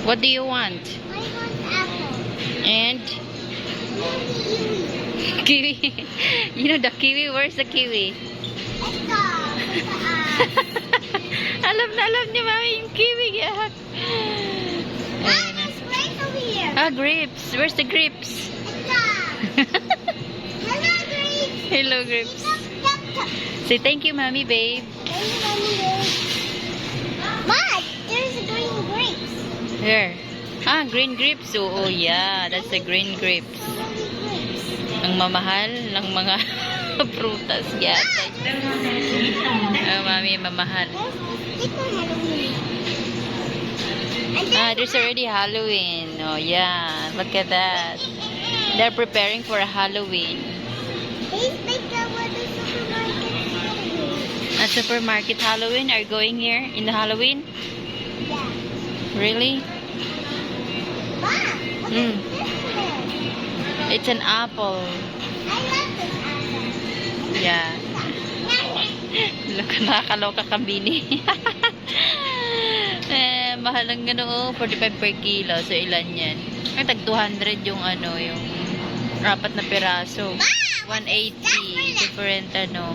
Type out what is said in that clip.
What do you want? I want apple. And Kiwi. kiwi. You know the kiwi? Where's the kiwi? Ito. alam ni Mami yung kiwi. Yeah. Mom, there's grapes over here. Ah, grapes. Where's the grapes? Ito. Hello, grapes. Hello, grapes. Stop. Say thank you, Mommy, babe. Thank you, Mommy, babe. Mom, there's green grapes. Here. Ah, green grapes. Oh, yeah. That's the green grapes. So many grapes. Ang mamahal ng mga prutas. Yeah. Oh, Mami, mamahal. There's this stick on Halloween. And Ah, there's already Halloween. Oh, yeah. Look at that. They're preparing for Halloween. These make up what the supermarket Halloween. At supermarket Halloween, are you going here in the Halloween? Yeah. Really? Mom, what Mm. is this one? It's an apple. I love this apple. Yeah. Look, nakakaloka ka, Bini. Mahal ang gano'n, 45 per kilo. So, ilan yan? Ay, tag 200 yung ano, yung apat na piraso. 180. Different ano.